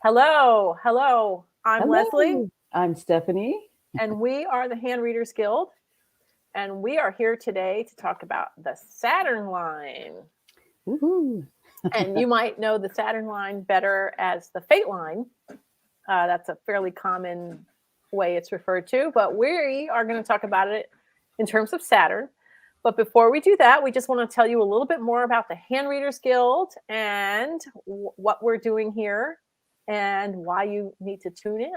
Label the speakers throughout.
Speaker 1: Hello, hello. I'm Leslie,
Speaker 2: Hello, I'm Stephanie.
Speaker 1: and we are the Hand Readers Guild, and we are here today to talk about the Saturn Line.
Speaker 2: Woohoo.
Speaker 1: And you might know the Saturn Line better as the Fate Line. That's a fairly common way it's referred to, but we are going to talk about it in terms of Saturn. But before we do that, we just want to tell you a little bit more about the Hand Readers Guild and what we're doing here and why you need to tune in.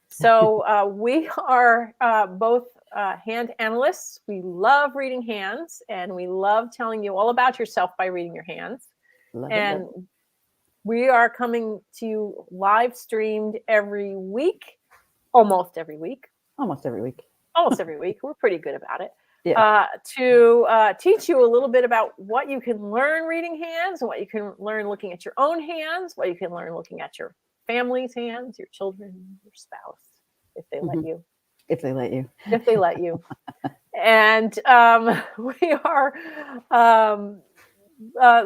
Speaker 1: So we are both hand analysts. We love reading hands, and we love telling you all about yourself by reading your hands.
Speaker 2: Love it.
Speaker 1: And we are coming to you live streamed every week, almost every week.
Speaker 2: Almost every week.
Speaker 1: Almost every week. We're pretty good about it.
Speaker 2: Yeah.
Speaker 1: To teach you a little bit about what you can learn reading hands, and what you can learn looking at your own hands, what you can learn looking at your family's hands, your children, your spouse, if they let you.
Speaker 2: If they let you.
Speaker 1: If they let you. And we are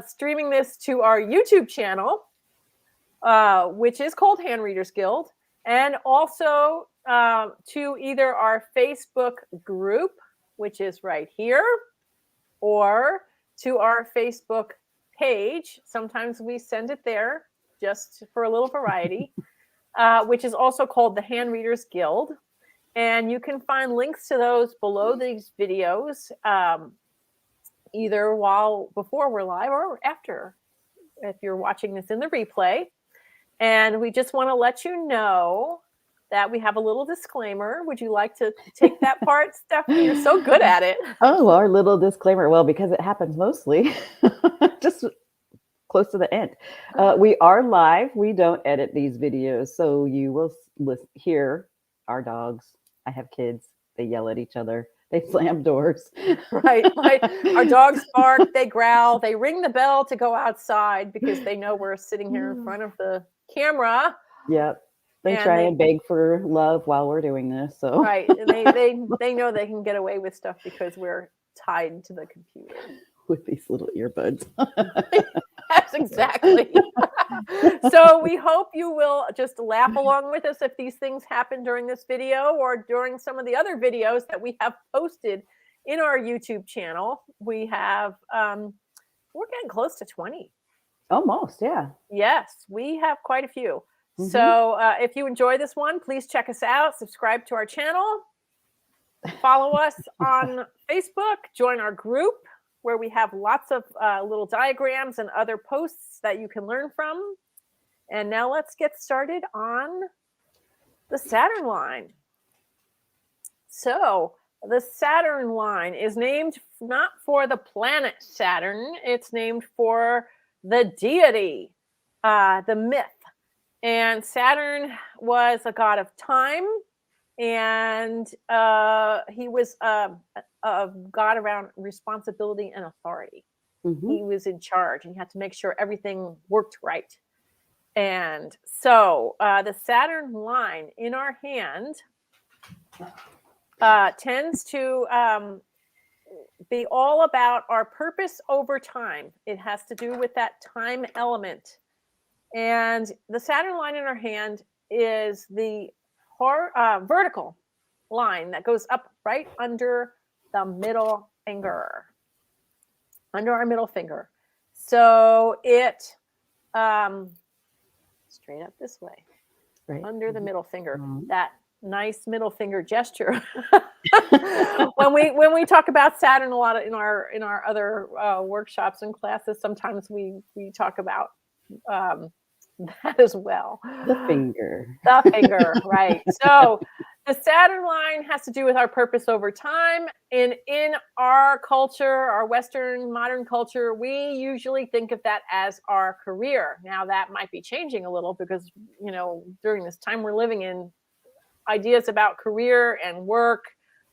Speaker 1: streaming this to our YouTube channel, which is called Hand Readers Guild, and also to either our Facebook group, which is right here, or to our Facebook page. Sometimes we send it there just for a little variety, which is also called the Hand Readers Guild. And you can find links to those below these videos, either before we're live or after, if you're watching this in the replay. And we just want to let you know that we have a little disclaimer. Would you like to take that part, Stephanie? You're so good at it.
Speaker 2: Oh, our little disclaimer. Well, because it happens mostly just close to the end. We are live. We don't edit these videos. So you will hear our dogs. I have kids. They yell at each other. They slam doors.
Speaker 1: Right. Our dogs bark. They growl. They ring the bell to go outside because they know we're sitting here in front of the camera.
Speaker 2: Yep. They try and beg for love while we're doing this. So
Speaker 1: right. And they know they can get away with stuff because we're tied to the computer.
Speaker 2: With these little earbuds.
Speaker 1: Yes, exactly. So we hope you will just laugh along with us if these things happen during this video or during some of the other videos that we have posted in our YouTube channel. We have, we're getting close to 20.
Speaker 2: Almost, yeah.
Speaker 1: Yes, we have quite a few. Mm-hmm. So if you enjoy this one, please check us out, subscribe to our channel, follow us on Facebook, join our group, where we have lots of little diagrams and other posts that you can learn from. And now let's get started on the Saturn Line. So the Saturn Line is named not for the planet Saturn, it's named for the deity, the myth. And Saturn was a god of time, and he was a god around responsibility and authority. Mm-hmm. He was in charge, and he had to make sure everything worked right. And so the Saturn line in our hand tends to be all about our purpose over time. It has to do with that time element. And the Saturn line in our hand is the vertical line that goes up right under the middle finger, under our middle finger. So it straight up this way, right under the middle finger. Mm-hmm. That nice middle finger gesture. when we talk about Saturn a lot in our other workshops and classes, sometimes we talk about that as well.
Speaker 2: The finger,
Speaker 1: right? So the Saturn line has to do with our purpose over time. In our culture, our Western modern culture, we usually think of that as our career. Now that might be changing a little because, during this time we're living in, ideas about career and work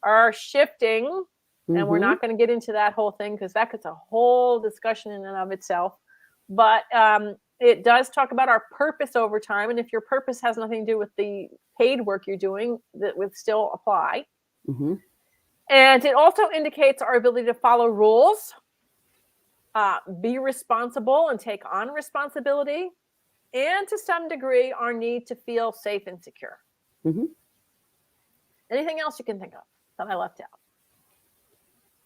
Speaker 1: are shifting. Mm-hmm. And we're not going to get into that whole thing because that gets a whole discussion in and of itself. But it does talk about our purpose over time. And if your purpose has nothing to do with the paid work you're doing, that would still apply. Mm-hmm. And it also indicates our ability to follow rules, be responsible and take on responsibility, and to some degree, our need to feel safe and secure.
Speaker 2: Mm-hmm.
Speaker 1: Anything else you can think of that I left out?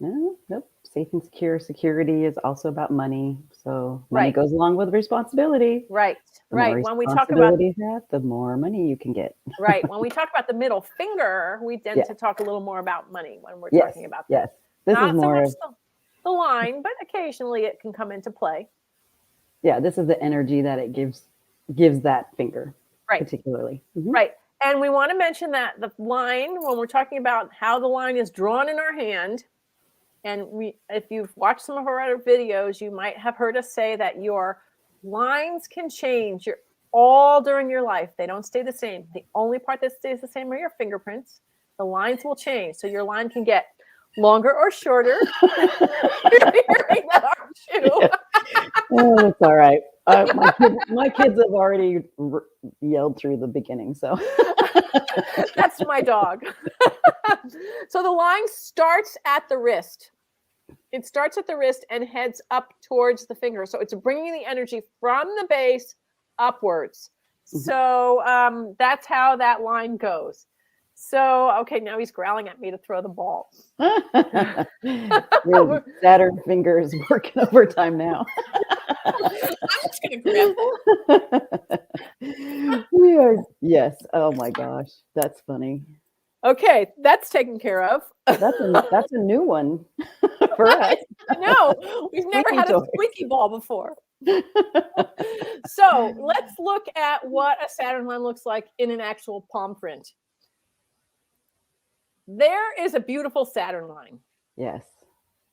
Speaker 2: No, nope. Safe and secure. Security is also about money. So money
Speaker 1: Right.
Speaker 2: goes along with responsibility.
Speaker 1: Right.
Speaker 2: The more
Speaker 1: Right. When we talk about
Speaker 2: responsibility you have, the more money you can get.
Speaker 1: right, when we talk about the middle finger, we tend
Speaker 2: Yeah.
Speaker 1: to talk a little more about money when we're
Speaker 2: Yes.
Speaker 1: talking about that.
Speaker 2: Yes. This
Speaker 1: Not
Speaker 2: is
Speaker 1: so
Speaker 2: more
Speaker 1: much
Speaker 2: of,
Speaker 1: the line, but occasionally it can come into play.
Speaker 2: yeah, this is the energy that it gives that finger,
Speaker 1: Right.
Speaker 2: particularly. Mm-hmm.
Speaker 1: Right. And we want to mention that the line, when we're talking about how the line is drawn in our hand, and if you've watched some of our other videos, you might have heard us say that your lines can change all during your life. They don't stay the same. The only part that stays the same are your fingerprints. The lines will change. So your line can get longer or shorter. You're hearing that, aren't you?
Speaker 2: Yeah. Oh, that's all right. My kids have already yelled through the beginning, so.
Speaker 1: That's my dog. So the line starts at the wrist. It starts at the wrist and heads up towards the finger. So it's bringing the energy from the base upwards.
Speaker 2: Mm-hmm.
Speaker 1: So that's how that line goes. So, okay, now he's growling at me to throw the ball.
Speaker 2: Your Saturn finger is working overtime now.
Speaker 1: I'm just going to grab
Speaker 2: We are, yes. Oh my gosh, that's funny.
Speaker 1: Okay, that's taken care of.
Speaker 2: That's a new one for us.
Speaker 1: No, we've never had a squeaky ball before. So let's look at what a Saturn line looks like in an actual palm print. There is a beautiful Saturn line.
Speaker 2: Yes.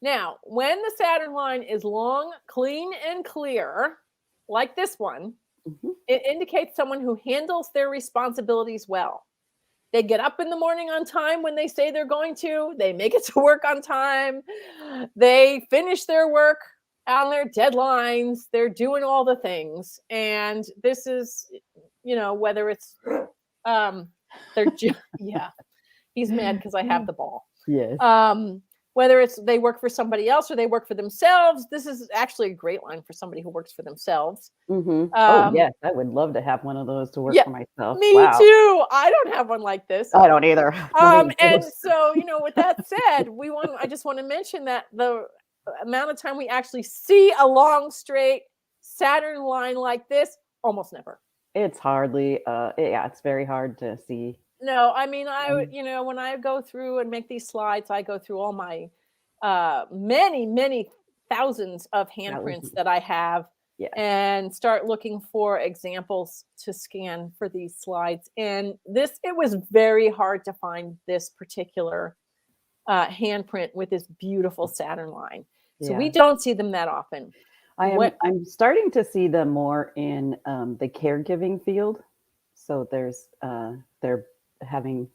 Speaker 1: Now, when the Saturn line is long, clean, and clear, like this one, mm-hmm. It indicates someone who handles their responsibilities well. They get up in the morning on time when they say they're going to. They make it to work on time. They finish their work on their deadlines. They're doing all the things. And this is, whether it's, yeah. He's mad because I have the ball.
Speaker 2: Yes.
Speaker 1: Whether it's they work for somebody else or they work for themselves, this is actually a great line for somebody who works for themselves.
Speaker 2: Mm-hmm. Oh, yes. I would love to have one of those to work for myself.
Speaker 1: Me too. I don't have one like this.
Speaker 2: I don't either.
Speaker 1: And so, with that said, I just want to mention that the amount of time we actually see a long, straight Saturn line like this, almost never.
Speaker 2: It's hardly, it's very hard to see.
Speaker 1: No, I mean, when I go through and make these slides, I go through all my many, many thousands of handprints that I have and start looking for examples to scan for these slides. And it was very hard to find this particular handprint with this beautiful Saturn line. So we don't see them that often.
Speaker 2: I'm starting to see them more in the caregiving field. So they're having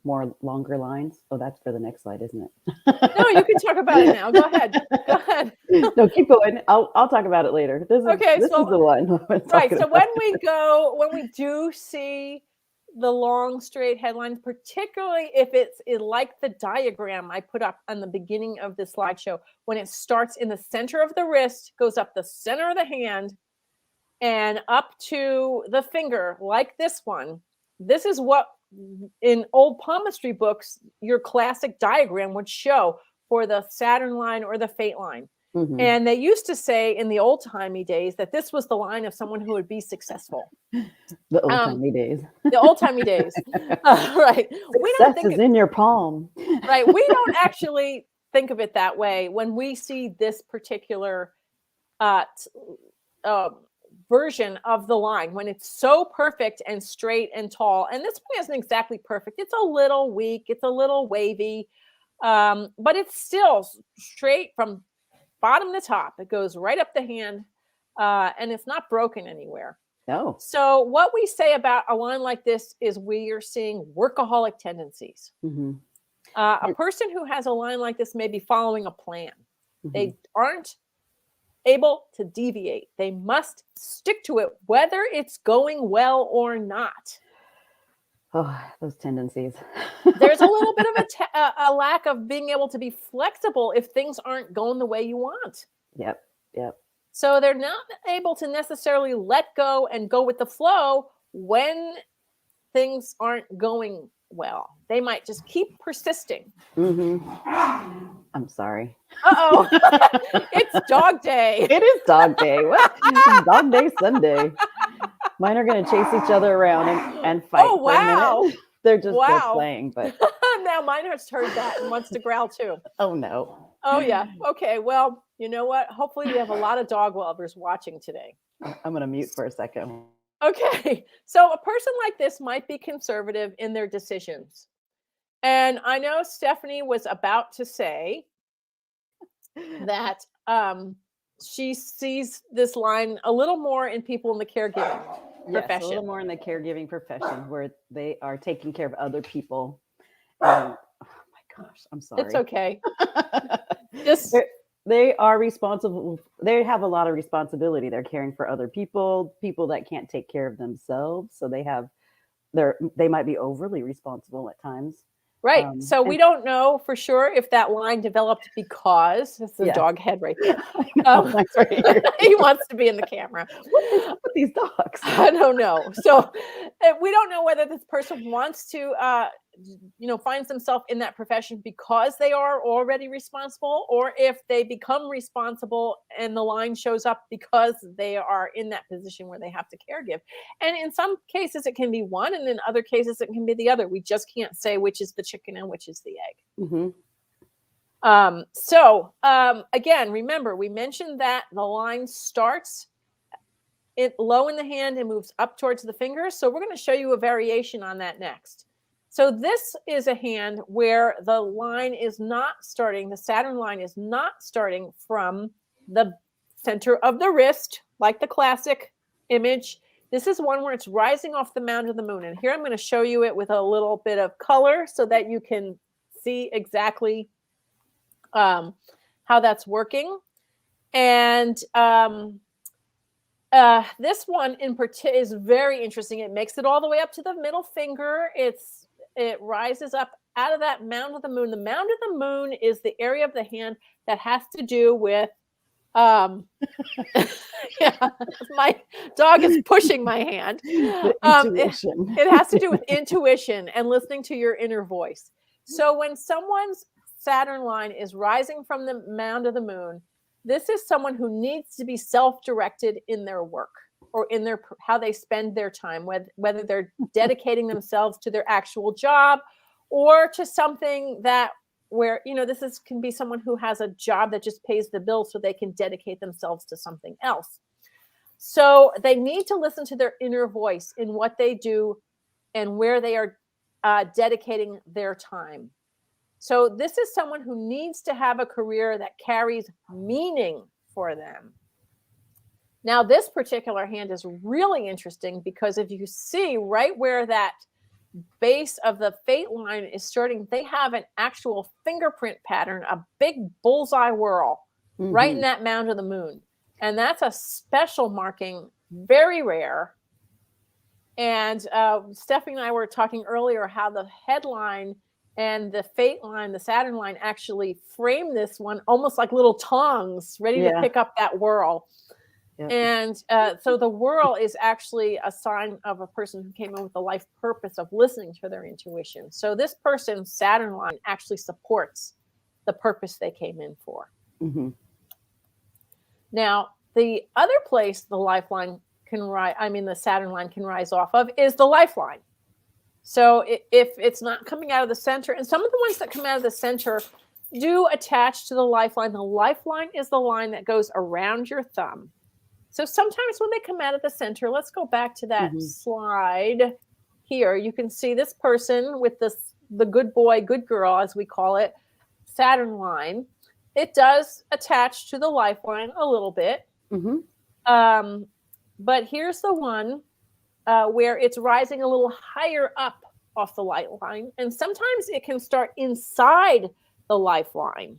Speaker 2: more longer lines. Oh, that's for the next slide, isn't it?
Speaker 1: No, you can talk about it now. Go ahead.
Speaker 2: No, keep going. I'll talk about it later. This is the one.
Speaker 1: Right. So when we do see the long straight headlines, particularly if it's like the diagram I put up on the beginning of the slideshow, when it starts in the center of the wrist, goes up the center of the hand, and up to the finger, like this one. This is what in old palmistry books, your classic diagram would show for the Saturn line or the fate line. Mm-hmm. And they used to say in the old-timey days that this was the line of someone who would be successful.
Speaker 2: The old-timey days.
Speaker 1: The old-timey days. Right.
Speaker 2: Success is in your palm.
Speaker 1: Right. We don't actually think of it that way when we see this particular version of the line, when it's so perfect and straight and tall. And this one isn't exactly perfect. It's a little weak. It's a little wavy, but it's still straight from bottom to top. It goes right up the hand, and it's not broken anywhere.
Speaker 2: No.
Speaker 1: So what we say about a line like this is we are seeing workaholic tendencies. Mm-hmm. A person who has a line like this may be following a plan. Mm-hmm. They aren't able to deviate. They must stick to it, whether it's going well or not.
Speaker 2: Oh, those tendencies.
Speaker 1: There's a little bit of a lack of being able to be flexible if things aren't going the way you want.
Speaker 2: Yep.
Speaker 1: So they're not able to necessarily let go and go with the flow when things aren't going well. They might just keep persisting.
Speaker 2: I'm sorry.
Speaker 1: Uh-oh. It's dog day.
Speaker 2: It is dog day. What? It's dog day Sunday. Mine are going to chase each other around and fight
Speaker 1: Oh,
Speaker 2: for a
Speaker 1: wow.
Speaker 2: minute. They're just still
Speaker 1: Wow.
Speaker 2: playing, but
Speaker 1: Now mine has heard that and wants to growl too.
Speaker 2: oh no.
Speaker 1: Oh, yeah. Okay. Well, you know what? Hopefully we have a lot of dog lovers watching today.
Speaker 2: I'm going to mute for a second.
Speaker 1: Okay. So a person like this might be conservative in their decisions. And I know Stephanie was about to say that she sees this line a little more in people in the caregiving profession.
Speaker 2: A little more in the caregiving profession where they are taking care of other people. Oh my gosh, I'm sorry.
Speaker 1: It's okay. Just
Speaker 2: they are responsible. They have a lot of responsibility. They're caring for other people that can't take care of themselves. So they might be overly responsible at times.
Speaker 1: right. So we don't know for sure if that line developed because it's the dog head right there.
Speaker 2: That's right here.
Speaker 1: He wants to be in the camera.
Speaker 2: What is up with these dogs?
Speaker 1: I don't know. So we don't know whether this person wants to, finds themselves in that profession because they are already responsible, or if they become responsible and the line shows up because they are in that position where they have to caregive. And in some cases it can be one, and in other cases it can be the other. We just can't say which is the chicken and which is the egg. Again, remember, we mentioned that the line starts low in the hand and moves up towards the fingers. So we're going to show you a variation on that next. So this is a hand where the line is not starting, the Saturn line is not starting from the center of the wrist, like the classic image. This is one where it's rising off the mound of the moon. And here I'm going to show you it with a little bit of color so that you can see exactly how that's working. And this one in particular is very interesting. It makes it all the way up to the middle finger. It rises up out of that mound of the moon. The mound of the moon is the area of the hand that has to do with my dog is pushing my hand. It has to do with intuition and listening to your inner voice. So when someone's Saturn line is rising from the mound of the moon, this is someone who needs to be self-directed in their work or in their how they spend their time, whether they're dedicating themselves to their actual job or to something that where, can be someone who has a job that just pays the bills so they can dedicate themselves to something else. So they need to listen to their inner voice in what they do and where they are dedicating their time. So this is someone who needs to have a career that carries meaning for them. Now, this particular hand is really interesting because if you see right where that base of the fate line is starting, they have an actual fingerprint pattern, a big bullseye whirl right in that mound of the moon. And that's a special marking, very rare. And Stephanie and I were talking earlier how the headline and the fate line, the Saturn line, actually frame this one almost like little tongs ready to pick up that whirl. Yep. And so the whirl is actually a sign of a person who came in with the life purpose of listening to their intuition. So this person's Saturn line actually supports the purpose they came in for. Now, the other place the lifeline the Saturn line can rise off of is the lifeline. So if it's not coming out of the center, and some of the ones that come out of the center do attach to the lifeline. The lifeline is the line that goes around your thumb. So sometimes when they come out of the center, let's go back to that slide here. You can see this person with the good boy, good girl, as we call it, Saturn line. It does attach to the lifeline a little bit. But here's the one where it's rising a little higher up off the lifeline. And sometimes it can start inside the lifeline.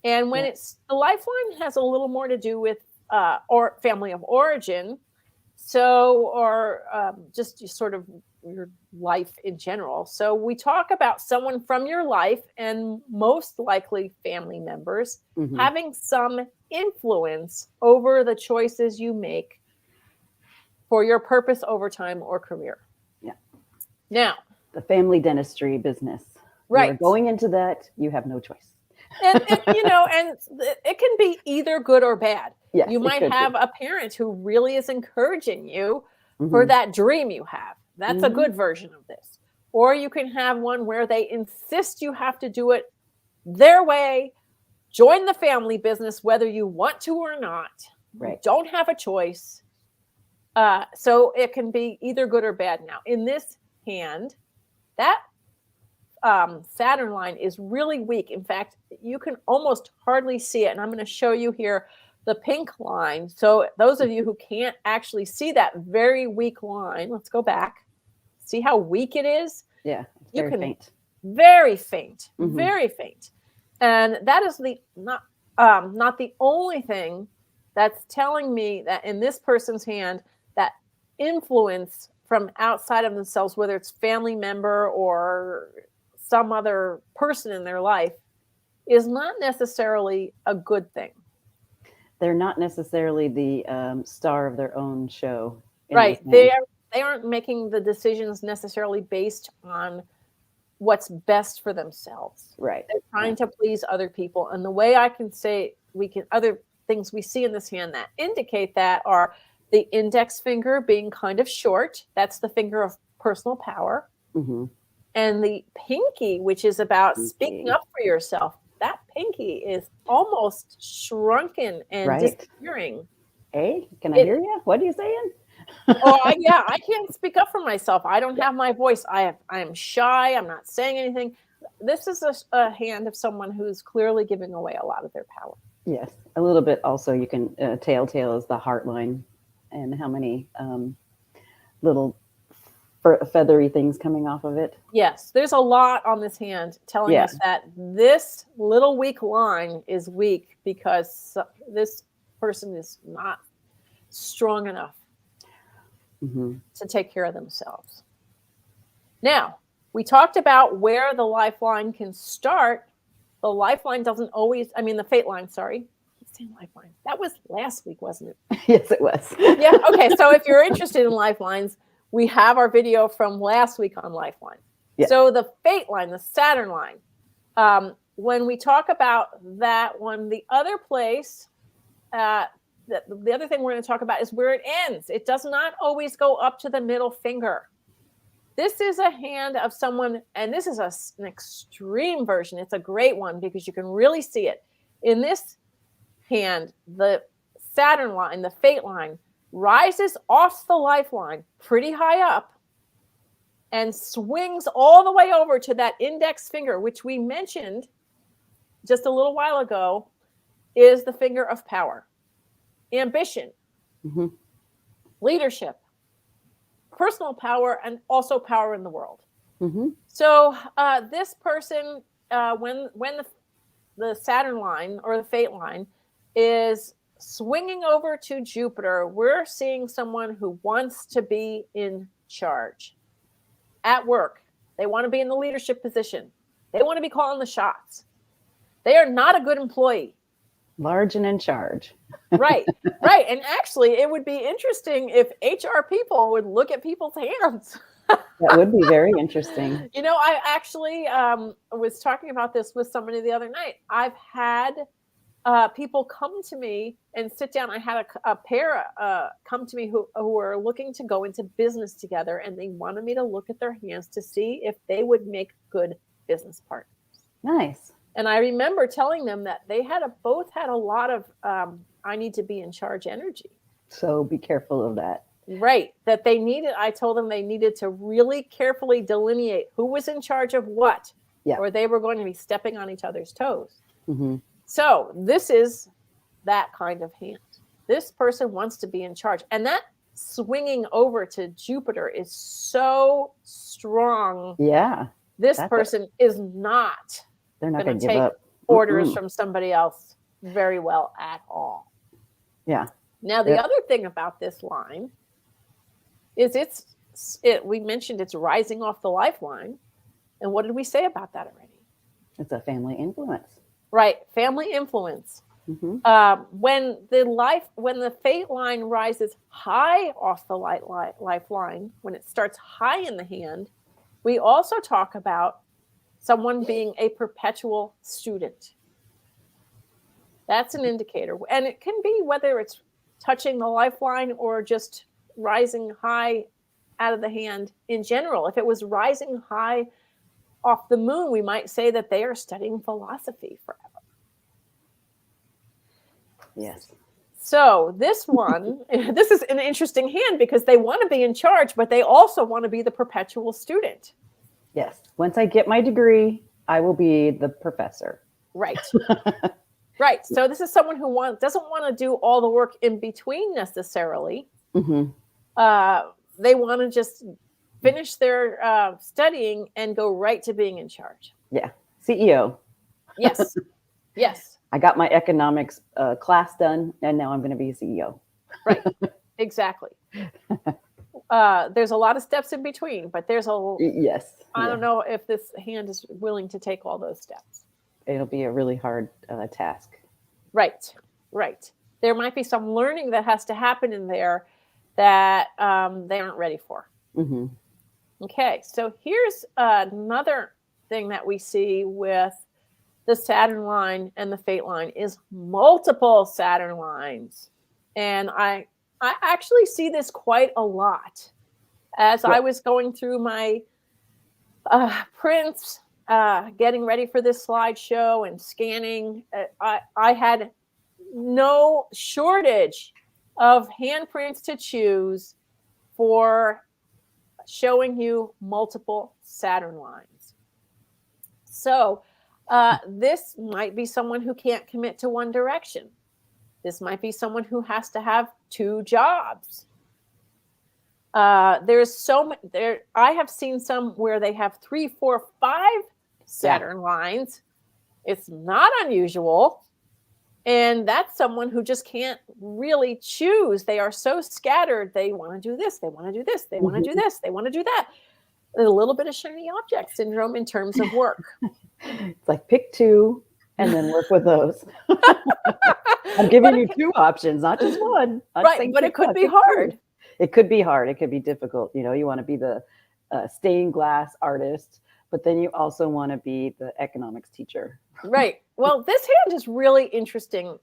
Speaker 1: And when the lifeline has a little more to do with or family of origin. So, or just sort of your life in general. So we talk about someone from your life, and most likely family members, having some influence over the choices you make for your purpose, overtime, or career.
Speaker 2: Yeah.
Speaker 1: Now,
Speaker 2: the family dentistry business.
Speaker 1: Right.
Speaker 2: You're going into that, you have no choice.
Speaker 1: and it can be either good or bad.
Speaker 2: Yes,
Speaker 1: you might have a parent who really is encouraging you for that dream you have. That's a good version of this. Or you can have one where they insist you have to do it their way, join the family business, whether you want to or not.
Speaker 2: Right.
Speaker 1: You don't have a choice. So it can be either good or bad. Now, in this hand, that Saturn line is really weak. In fact, you can almost hardly see it. And I'm going to show you here the pink line. So those of you who can't actually see that very weak line, let's go back. See how weak it is?
Speaker 2: Yeah, it's very faint.
Speaker 1: Very faint, very faint. And that is not the only thing that's telling me that in this person's hand, that influence from outside of themselves, whether it's family member or some other person in their life, is not necessarily a good thing.
Speaker 2: They're not necessarily the star of their own show.
Speaker 1: Right. They aren't making the decisions necessarily based on what's best for themselves.
Speaker 2: Right.
Speaker 1: They're trying to please other people. And the way I can say other things we see in this hand that indicate that are the index finger being kind of short. That's the finger of personal power. And the pinky, which is about speaking up for yourself, that pinky is almost shrunken and disappearing.
Speaker 2: Hey, can I hear you? What are you saying?
Speaker 1: I can't speak up for myself. I don't have my voice. I am shy. I'm not saying anything. This is a hand of someone who's clearly giving away a lot of their power.
Speaker 2: Yes, a little bit. Also, you can telltale is the heart line, and how many little feathery things coming off of it.
Speaker 1: Yes, there's a lot on this hand telling us that this little weak line is weak because this person is not strong enough to take care of themselves. Now, we talked about where the lifeline can start. The lifeline doesn't always, the fate line, sorry. Lifeline. That was last week, wasn't it?
Speaker 2: Yes, it was.
Speaker 1: Yeah. Okay. So if you're interested in lifelines, we have our video from last week on Lifeline. Yes. So the fate line, the Saturn line, when we talk about that one, the other place, the other thing we're going to talk about is where it ends. It does not always go up to the middle finger. This is a hand of someone, and this is an extreme version. It's a great one because you can really see it. In this hand, the Saturn line, the fate line, rises off the lifeline pretty high up and swings all the way over to that index finger, which we mentioned just a little while ago, is the finger of power, ambition, leadership, personal power, and also power in the world. So this person, when the Saturn line or the fate line is swinging over to Jupiter, we're seeing someone who wants to be in charge at work. They want to be in the leadership position. They want to be calling the shots. They are not a good employee.
Speaker 2: Large and in charge.
Speaker 1: Right. And actually, it would be interesting if HR people would look at people's hands.
Speaker 2: That would be very interesting.
Speaker 1: I actually was talking about this with somebody the other night. I've had people come to me and sit down. I had a pair come to me who were looking to go into business together, and they wanted me to look at their hands to see if they would make good business partners.
Speaker 2: Nice.
Speaker 1: And I remember telling them that they both had a lot of I need to be in charge energy.
Speaker 2: So be careful of that.
Speaker 1: Right. That I told them they needed to really carefully delineate who was in charge of what, or they were going to be stepping on each other's toes. So this is that kind of hand. This person wants to be in charge. And that swinging over to Jupiter is so strong. Yeah. This person is not.
Speaker 2: They're not going to
Speaker 1: take
Speaker 2: give up
Speaker 1: orders from somebody else very well at all.
Speaker 2: Yeah.
Speaker 1: Now, the other thing about this line is it's we mentioned it's rising off the lifeline. And what did we say about that already?
Speaker 2: It's a family influence.
Speaker 1: Right. Family influence.
Speaker 2: Mm-hmm.
Speaker 1: When the fate line rises high off the lifeline, when it starts high in the hand, we also talk about someone being a perpetual student. That's an indicator. And it can be whether it's touching the lifeline or just rising high out of the hand in general. If it was rising high off the moon, we might say that they are studying philosophy forever.
Speaker 2: Yes.
Speaker 1: So this one, this is an interesting hand because they want to be in charge, but they also want to be the perpetual student.
Speaker 2: Yes. Once I get my degree, I will be the professor.
Speaker 1: Right. Right. So this is someone who doesn't want to do all the work in between necessarily.
Speaker 2: Mm-hmm.
Speaker 1: They want to just finish their studying and go right to being in charge.
Speaker 2: Yeah. CEO.
Speaker 1: Yes. Yes.
Speaker 2: I got my economics class done, and now I'm going to be a CEO.
Speaker 1: Right. Exactly. There's a lot of steps in between, but there's
Speaker 2: yes.
Speaker 1: I don't know if this hand is willing to take all those steps.
Speaker 2: It'll be a really hard task.
Speaker 1: Right. Right. There might be some learning that has to happen in there that they aren't ready for.
Speaker 2: Mm-hmm.
Speaker 1: Okay. So here's another thing that we see with the Saturn line and the fate line is multiple Saturn lines. And I actually see this quite a lot as I was going through my prints, getting ready for this slideshow and scanning. I had no shortage of handprints to choose for showing you multiple Saturn lines. So this might be someone who can't commit to one direction. This might be someone who has to have two jobs. There's so many there. I have seen some where they have 3, 4, 5 Saturn lines. It's not unusual. And that's someone who just can't really choose. They are so scattered. They want to do this. They want to do this. They want to do this. They want to do that. A little bit of shiny object syndrome in terms of work.
Speaker 2: It's like pick 2 and then work with those. I'm giving you 2 options, not just one.
Speaker 1: Right, but it could be hard.
Speaker 2: It could be hard. It could be difficult. You know, you want to be the stained glass artist, but then you also want to be the economics teacher.
Speaker 1: Right. Well, this hand is really interesting.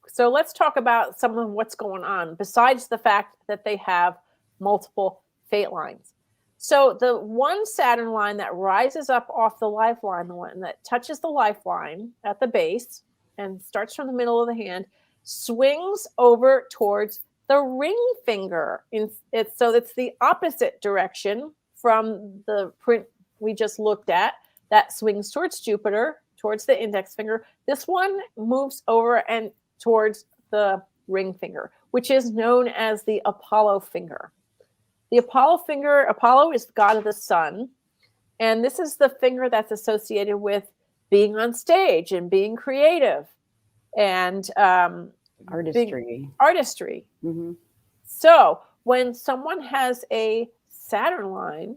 Speaker 1: So let's talk about some of what's going on besides the fact that they have multiple fate lines. So the one Saturn line that rises up off the lifeline, the one that touches the lifeline at the base and starts from the middle of the hand, swings over towards the ring finger. So it's the opposite direction from the print we just looked at. That swings towards Jupiter, towards the index finger. This one moves over and towards the ring finger, which is known as the Apollo finger. The Apollo finger, Apollo is the god of the sun. And this is the finger that's associated with being on stage and being creative and
Speaker 2: artistry.
Speaker 1: Artistry.
Speaker 2: Mm-hmm.
Speaker 1: So when someone has a Saturn line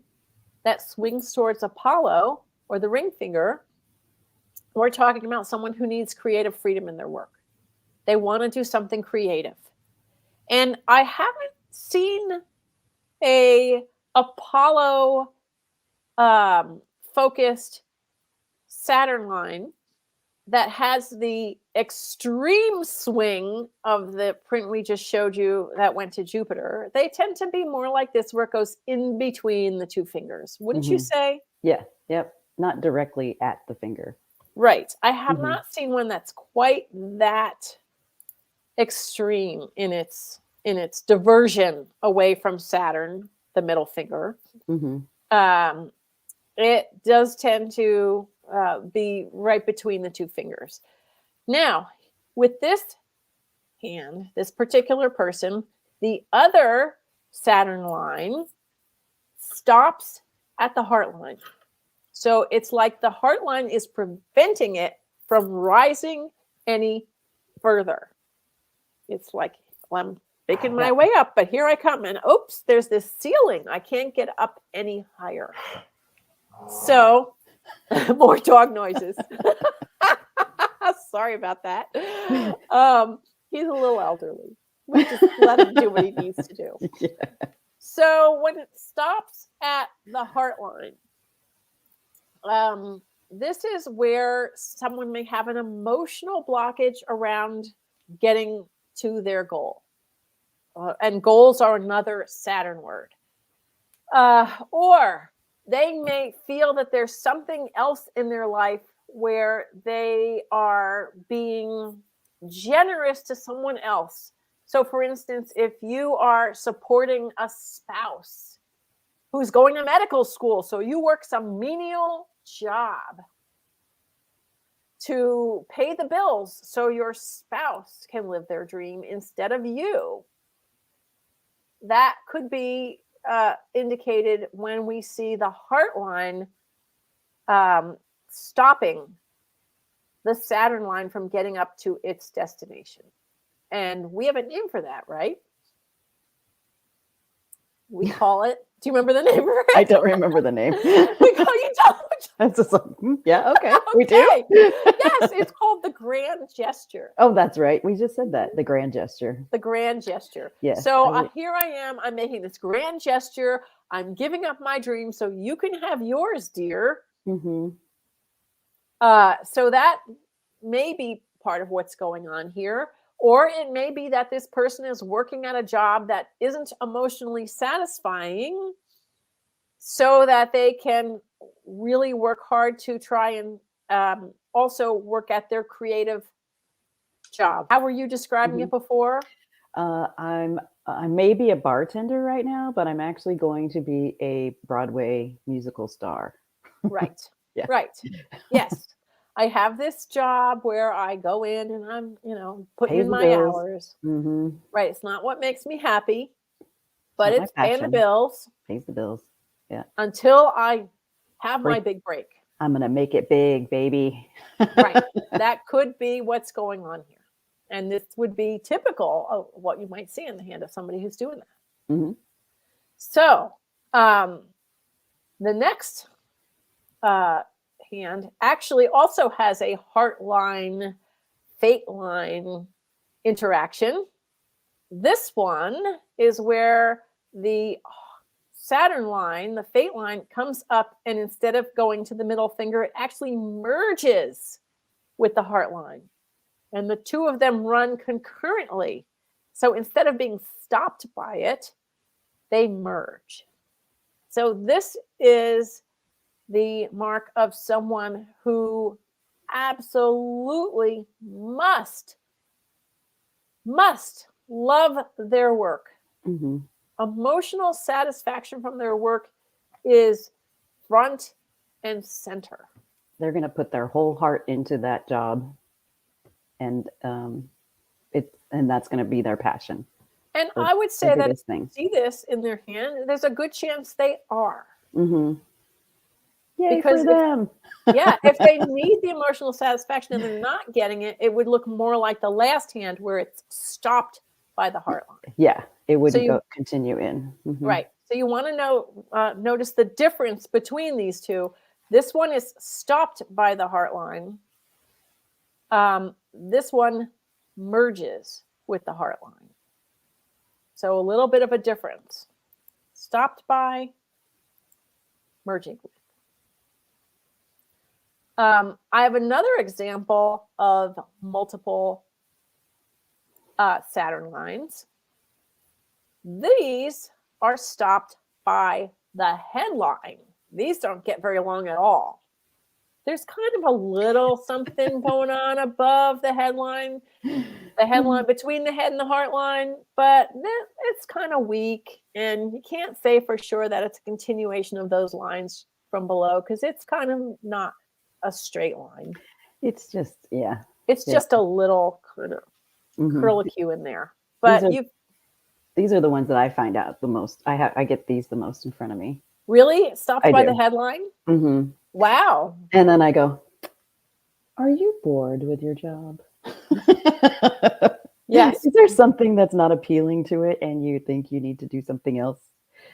Speaker 1: that swings towards Apollo or the ring finger, we're talking about someone who needs creative freedom in their work. They want to do something creative. And I haven't seen a Apollo focused Saturn line that has the extreme swing of the print we just showed you that went to Jupiter. They tend to be more like this, where it goes in between the two fingers. Wouldn't you say?
Speaker 2: Yeah. Yep. Not directly at the finger.
Speaker 1: Right. I have not seen one that's quite that extreme in its diversion away from Saturn, the middle finger. It does tend to be right between the two fingers. Now, with this hand, this particular person, the other Saturn line stops at the heart line. So it's like the heart line is preventing it from rising any further. It's like, I'm making my way up, but here I come. And oops, there's this ceiling. I can't get up any higher. So more dog noises. Sorry about that. He's a little elderly. We just let him do what he needs to do. Yeah. So when it stops at the heart line, this is where someone may have an emotional blockage around getting to their goal. And goals are another Saturn word. Or they may feel that there's something else in their life where they are being generous to someone else. So, for instance, if you are supporting a spouse who's going to medical school, so you work some menial job to pay the bills so your spouse can live their dream instead of you, that could be indicated when we see the heart line stopping the Saturn line from getting up to its destination. And we have a name for that, right? We call it, do you remember the name for it?
Speaker 2: I don't remember the name.
Speaker 1: We call you don't.
Speaker 2: It's just like, yeah, okay. We do?
Speaker 1: Yes, it's called the grand gesture.
Speaker 2: Oh, that's right. We just said that, the grand gesture.
Speaker 1: The grand gesture.
Speaker 2: Yes.
Speaker 1: So here I am. I'm making this grand gesture. I'm giving up my dream so you can have yours, dear.
Speaker 2: Mm-hmm.
Speaker 1: So that may be part of what's going on here. Or it may be that this person is working at a job that isn't emotionally satisfying so that they can really work hard to try and also work at their creative job. How were you describing it before?
Speaker 2: I may be a bartender right now, but I'm actually going to be a Broadway musical star.
Speaker 1: Right.
Speaker 2: Yeah.
Speaker 1: Right. Yes. I have this job where I go in and I'm, putting
Speaker 2: Pays
Speaker 1: in
Speaker 2: the
Speaker 1: my
Speaker 2: bills.
Speaker 1: hours.
Speaker 2: Mm-hmm.
Speaker 1: Right. It's not what makes me happy, but
Speaker 2: Not
Speaker 1: it's
Speaker 2: my
Speaker 1: paying the
Speaker 2: passion.
Speaker 1: bills.
Speaker 2: Pays the bills. Yeah.
Speaker 1: Until I have my big break.
Speaker 2: I'm going to make it big, baby.
Speaker 1: Right. That could be what's going on here. And this would be typical of what you might see in the hand of somebody who's doing that.
Speaker 2: Mm-hmm.
Speaker 1: So the next hand actually also has a heart line, fate line interaction. This one is where the Saturn line, the fate line, comes up, and instead of going to the middle finger, it actually merges with the heart line. And the two of them run concurrently. So instead of being stopped by it, they merge. So this is the mark of someone who absolutely must love their work.
Speaker 2: Mm-hmm.
Speaker 1: Emotional satisfaction from their work is front and center.
Speaker 2: They're going to put their whole heart into that job, and that's going to be their passion.
Speaker 1: And I would say that if
Speaker 2: you
Speaker 1: see this in their hand, there's a good chance they are.
Speaker 2: Mm-hmm. Yay
Speaker 1: because
Speaker 2: for them.
Speaker 1: if they need the emotional satisfaction and they're not getting it, it would look more like the last hand where it's stopped by the heart line.
Speaker 2: Yeah, it wouldn't continue in. Mm-hmm.
Speaker 1: Right. So you want to notice the difference between these two. This one is stopped by the heart line. This one merges with the heart line. So a little bit of a difference. Stopped by, merging with. I have another example of multiple Saturn lines. These are stopped by the headline. These don't get very long at all. There's kind of a little something going on above the headline between the head and the heart line, but it's kind of weak, and you can't say for sure that it's a continuation of those lines from below because it's kind of not a straight line.
Speaker 2: It's just,
Speaker 1: It's just a little kind of curlicue in there. But
Speaker 2: these are the ones that I find out the most. I get these the most in front of me.
Speaker 1: Really? Stopped by the headline?
Speaker 2: Mm-hmm.
Speaker 1: Wow.
Speaker 2: And then I go, are you bored with your job?
Speaker 1: Yes.
Speaker 2: Is there something that's not appealing to it and you think you need to do something else?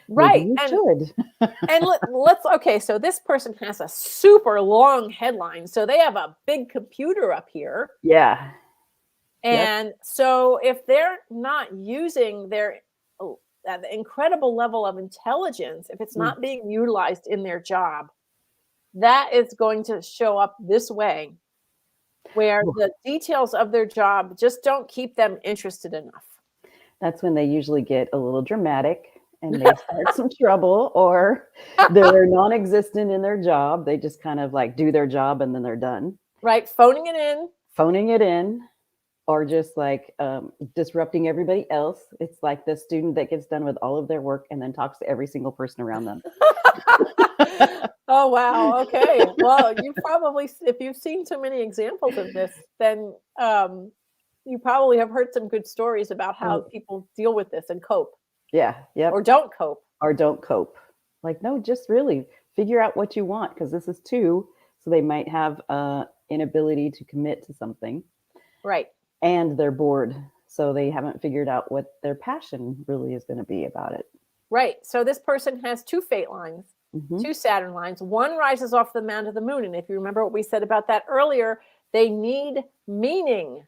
Speaker 1: Right.
Speaker 2: Maybe you should.
Speaker 1: And let's, okay, so this person has a super long headline. So they have a big computer up here.
Speaker 2: Yeah. Yep.
Speaker 1: And so if they're not using their incredible level of intelligence, if it's not being utilized in their job, that is going to show up this way, where the details of their job just don't keep them interested enough.
Speaker 2: That's when they usually get a little dramatic and they start some trouble, or they're non-existent in their job. They just kind of like do their job and then they're done.
Speaker 1: Right. Phoning it in.
Speaker 2: Or just like disrupting everybody else. It's like the student that gets done with all of their work and then talks to every single person around them.
Speaker 1: Oh, wow. Okay. Well, you probably, if you've seen so many examples of this, then you probably have heard some good stories about how people deal with this and cope.
Speaker 2: Yeah. Yep.
Speaker 1: Or don't cope.
Speaker 2: Like, no, just really figure out what you want, because this is two. So they might have inability to commit to something.
Speaker 1: Right.
Speaker 2: And they're bored. So they haven't figured out what their passion really is going to be about it.
Speaker 1: Right. So this person has two fate lines, two Saturn lines. One rises off the mound of the moon. And if you remember what we said about that earlier, they need meaning.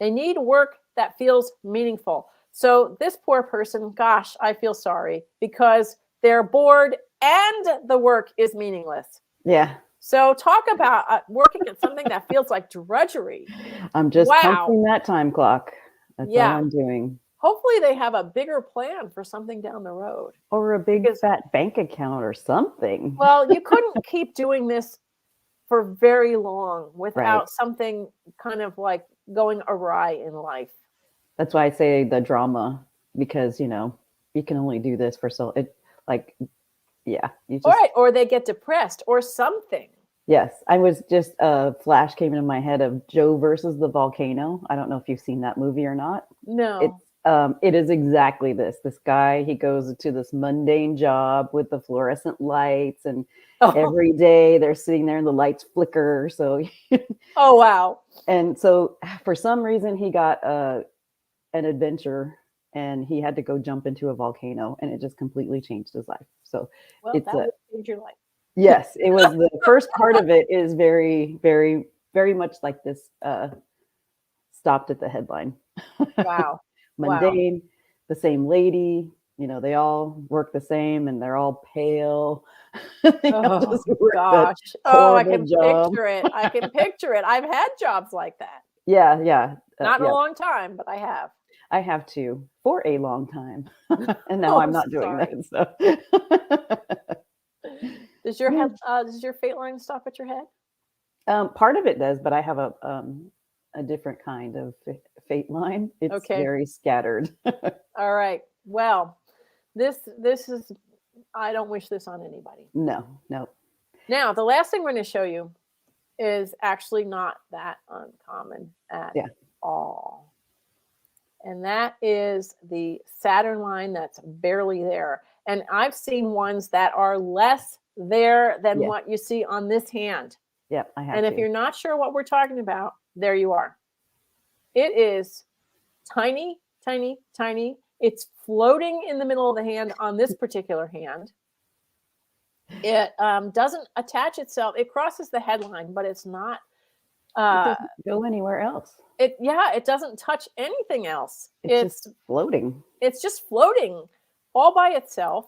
Speaker 1: They need work that feels meaningful. So this poor person, gosh, I feel sorry, because they're bored and the work is meaningless.
Speaker 2: Yeah.
Speaker 1: So talk about working at something that feels like drudgery.
Speaker 2: I'm just punching that time clock. That's all I'm doing.
Speaker 1: Hopefully they have a bigger plan for something down the road.
Speaker 2: Or a big fat bank account or something.
Speaker 1: Well, you couldn't keep doing this for very long without something kind of like going awry in life.
Speaker 2: That's why I say the drama, because, you know, you can only do this for so it like, yeah. You just,
Speaker 1: all right. Or they get depressed or something.
Speaker 2: Yes. I was just a flash came into my head of Joe versus the volcano. I don't know if you've seen that movie or not.
Speaker 1: No.
Speaker 2: It is exactly this. This guy, he goes to this mundane job with the fluorescent lights, and every day they're sitting there and the lights flicker. So,
Speaker 1: oh, wow.
Speaker 2: And so for some reason he got an adventure and he had to go jump into a volcano, and it just completely changed his life. So
Speaker 1: well, that would change your life.
Speaker 2: Yes, it was the first part of it is very, very, very much like this stopped at the headline.
Speaker 1: Wow.
Speaker 2: Mundane, the same lady, you know, they all work the same and they're all pale.
Speaker 1: Oh, gosh. Oh, I can picture it. I can picture it. I've had jobs like that.
Speaker 2: Yeah, yeah.
Speaker 1: Not in a long time, but I have.
Speaker 2: I have too, for a long time. And now I'm not doing that. So.
Speaker 1: Does your head, does your fate line stop at your head?
Speaker 2: Part of it does, but I have a different kind of fate line. It's very scattered.
Speaker 1: All right. Well, this is, I don't wish this on anybody.
Speaker 2: No.
Speaker 1: Now, the last thing we're going to show you is actually not that uncommon at all. And that is the Saturn line that's barely there. And I've seen ones that are less there than what you see on this hand.
Speaker 2: Yep, I have.
Speaker 1: And if you're not sure what we're talking about, there you are. It is tiny, tiny, tiny. It's floating in the middle of the hand on this particular hand. It doesn't attach itself. It crosses the headline, but it's not.
Speaker 2: It doesn't go anywhere else.
Speaker 1: It doesn't touch anything else.
Speaker 2: It's just floating.
Speaker 1: It's just floating all by itself.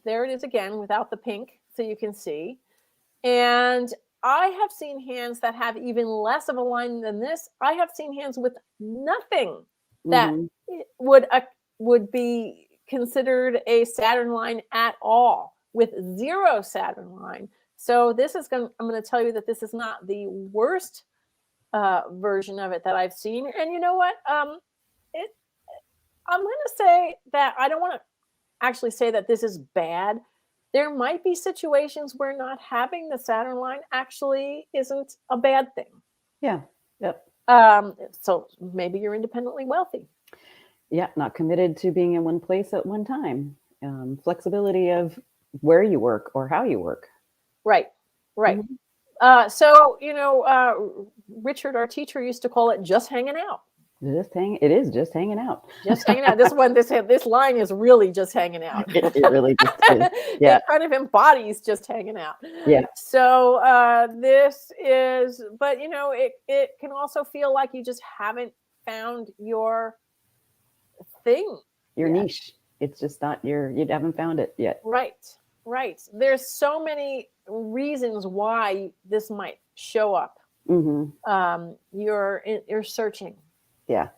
Speaker 1: There it is again without the pink, so you can see. And I have seen hands that have even less of a line than this. I have seen hands with nothing that would be considered a Saturn line at all, with zero Saturn line. So this is I'm going to tell you that this is not the worst version of it that I've seen. And you know what? I'm going to say that I don't want to actually say that this is bad. There might be situations where not having the Saturn line actually isn't a bad thing.
Speaker 2: Yeah. Yep.
Speaker 1: So maybe you're independently wealthy.
Speaker 2: Yeah. Not committed to being in one place at one time. Flexibility of where you work or how you work.
Speaker 1: Right. So, you know, Richard, our teacher, used to call it just hanging out.
Speaker 2: It is just hanging out.
Speaker 1: Just hanging out. This line is really just hanging out.
Speaker 2: It really just is. Yeah.
Speaker 1: It kind of embodies just hanging out.
Speaker 2: Yeah.
Speaker 1: So this is, but it can also feel like you just haven't found your thing.
Speaker 2: Your
Speaker 1: yet.
Speaker 2: niche. It's just not you haven't found it yet.
Speaker 1: Right. There's so many reasons why this might show up.
Speaker 2: Mm-hmm.
Speaker 1: You're searching.
Speaker 2: Yeah.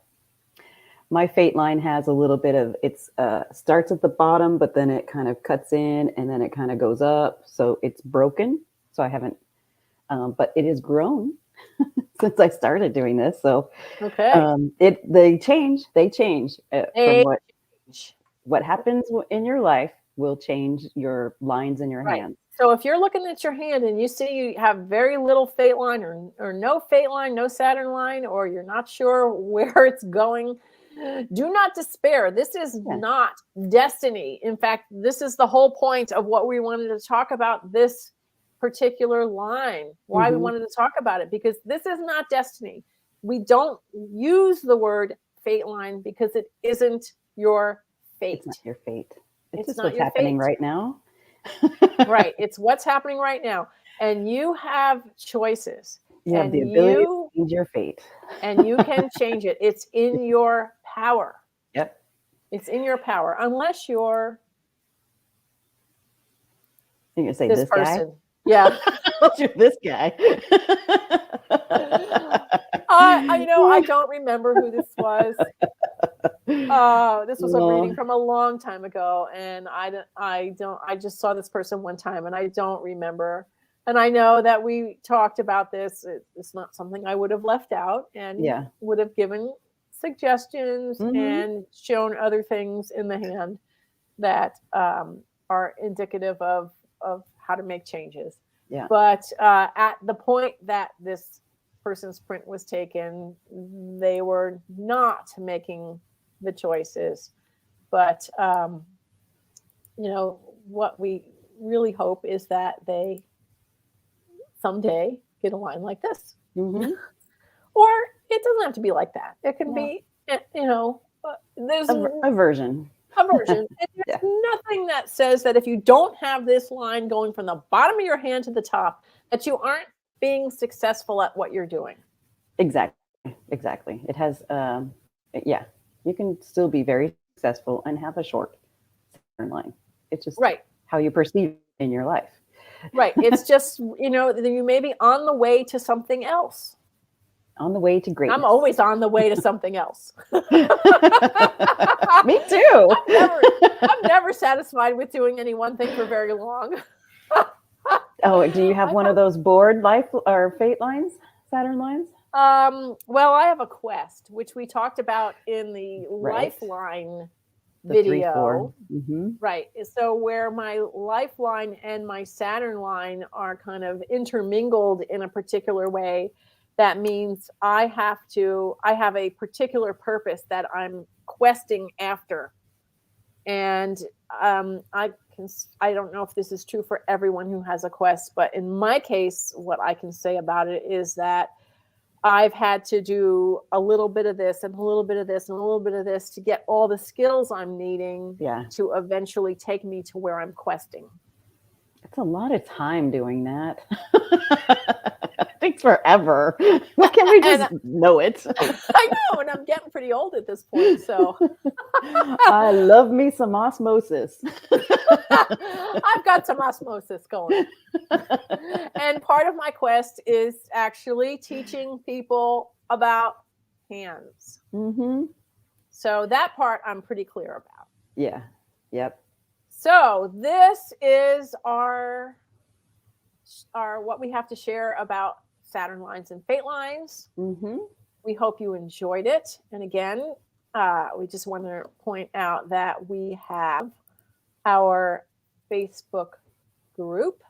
Speaker 2: My fate line has a little bit of starts at the bottom, but then it kind of cuts in and then it kind of goes up. So it's broken. So I haven't, but it has grown since I started doing this. So
Speaker 1: Okay.
Speaker 2: They change from what happens in your life will change your lines in your hands.
Speaker 1: So if you're looking at your hand and you see you have very little fate line or no fate line, no Saturn line, or you're not sure where it's going, do not despair. This is not destiny. In fact, this is the whole point of what we wanted to talk about this particular line, why we wanted to talk about it, because this is not destiny. We don't use the word fate line because it isn't your fate.
Speaker 2: It's not your fate. It's just
Speaker 1: not
Speaker 2: what's
Speaker 1: your
Speaker 2: happening
Speaker 1: fate.
Speaker 2: right now.
Speaker 1: Right. It's what's happening right now. And you have choices.
Speaker 2: You have the ability to change your fate.
Speaker 1: And you can change it. It's in your power.
Speaker 2: Yep.
Speaker 1: It's in your power. Unless you're
Speaker 2: going to say
Speaker 1: this person. Guy? Yeah.
Speaker 2: You're this guy.
Speaker 1: I don't remember who this was. This was a reading from a long time ago, and I just saw this person one time, and I don't remember. And I know that we talked about this. It's not something I would have left out, and would have given suggestions and shown other things in the hand that are indicative of how to make changes.
Speaker 2: Yeah.
Speaker 1: But at the point that this person's print was taken, they were not making the choices. But what we really hope is that they someday get a line like this. Or it doesn't have to be like that. It can be, there's
Speaker 2: a version.
Speaker 1: And there's nothing that says that if you don't have this line going from the bottom of your hand to the top, that you aren't being successful at what you're doing.
Speaker 2: Exactly. It has, you can still be very successful and have a short Saturn line. It's just how you perceive it in your life.
Speaker 1: Right. It's just, you may be on the way to something else.
Speaker 2: On the way to greatness.
Speaker 1: I'm always on the way to something else.
Speaker 2: Me too.
Speaker 1: I'm never satisfied with doing any one thing for very long.
Speaker 2: Oh, do you have one of those board life or fate lines, Saturn lines?
Speaker 1: Well, I have a quest, which we talked about in the Lifeline video.
Speaker 2: 3-4.
Speaker 1: Right. So where my Lifeline and my Saturn line are kind of intermingled in a particular way, that means I have a particular purpose that I'm questing after. And I don't know if this is true for everyone who has a quest, but in my case, what I can say about it is that I've had to do a little bit of this and a little bit of this and a little bit of this to get all the skills I'm needing to eventually take me to where I'm questing.
Speaker 2: It's a lot of time doing that. It takes forever. Why can't we just know it?
Speaker 1: I know, and I'm getting pretty old at this point, so.
Speaker 2: I love me some osmosis.
Speaker 1: I've got some osmosis going. And part of my quest is actually teaching people about hands. So that part I'm pretty clear about.
Speaker 2: Yeah. Yep.
Speaker 1: So this is our what we have to share about Saturn lines and fate lines. We hope you enjoyed it. And again, we just want to point out that we have our Facebook group.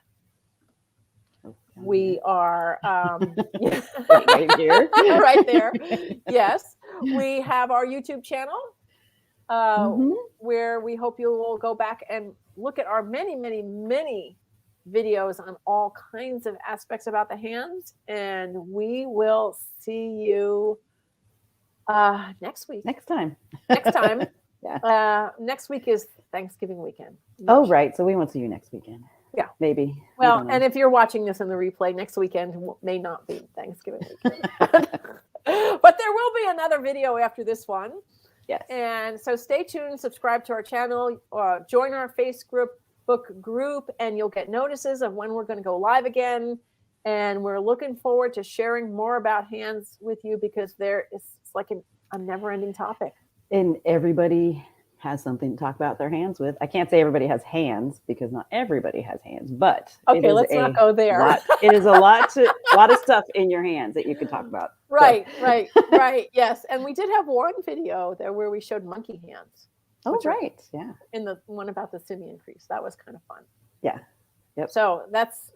Speaker 1: We are
Speaker 2: right here.
Speaker 1: Right there. Yes. We have our YouTube channel. Where we hope you will go back and look at our many, many, many videos on all kinds of aspects about the hands. And we will see you Next week.
Speaker 2: Next time.
Speaker 1: Next time.
Speaker 2: Yeah.
Speaker 1: Next week is Thanksgiving weekend.
Speaker 2: Oh, right. So we won't see you next weekend.
Speaker 1: Yeah.
Speaker 2: Maybe.
Speaker 1: Well, and if you're watching this in the replay, next weekend may not be Thanksgiving weekend. But there will be another video after this one.
Speaker 2: Yes.
Speaker 1: And so stay tuned, subscribe to our channel, join our Facebook group, and you'll get notices of when we're going to go live again. And we're looking forward to sharing more about hands with you, because it's like a never-ending topic.
Speaker 2: And everybody has something to talk about their hands with. I can't say everybody has hands, because not everybody has hands, but
Speaker 1: okay, let's not go there.
Speaker 2: It is a lot of stuff in your hands that you can talk about.
Speaker 1: Right, so. right. Yes. And we did have one video there where we showed monkey hands.
Speaker 2: Oh, right. Yeah.
Speaker 1: In the one about the simian crease. That was kind of fun.
Speaker 2: Yeah. Yep.
Speaker 1: So that's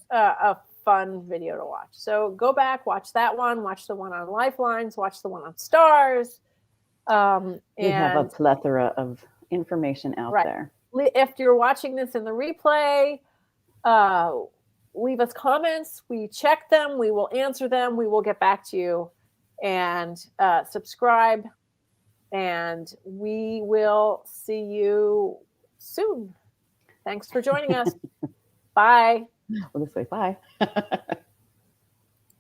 Speaker 1: a fun video to watch. So go back, watch that one, watch the one on Lifelines, watch the one on stars.
Speaker 2: We have a plethora of information out there.
Speaker 1: If you're watching this in the replay, leave us comments. We check them. We will answer them. We will get back to you. And subscribe. And we will see you soon. Thanks for joining us. Bye.
Speaker 2: Well, this way, bye.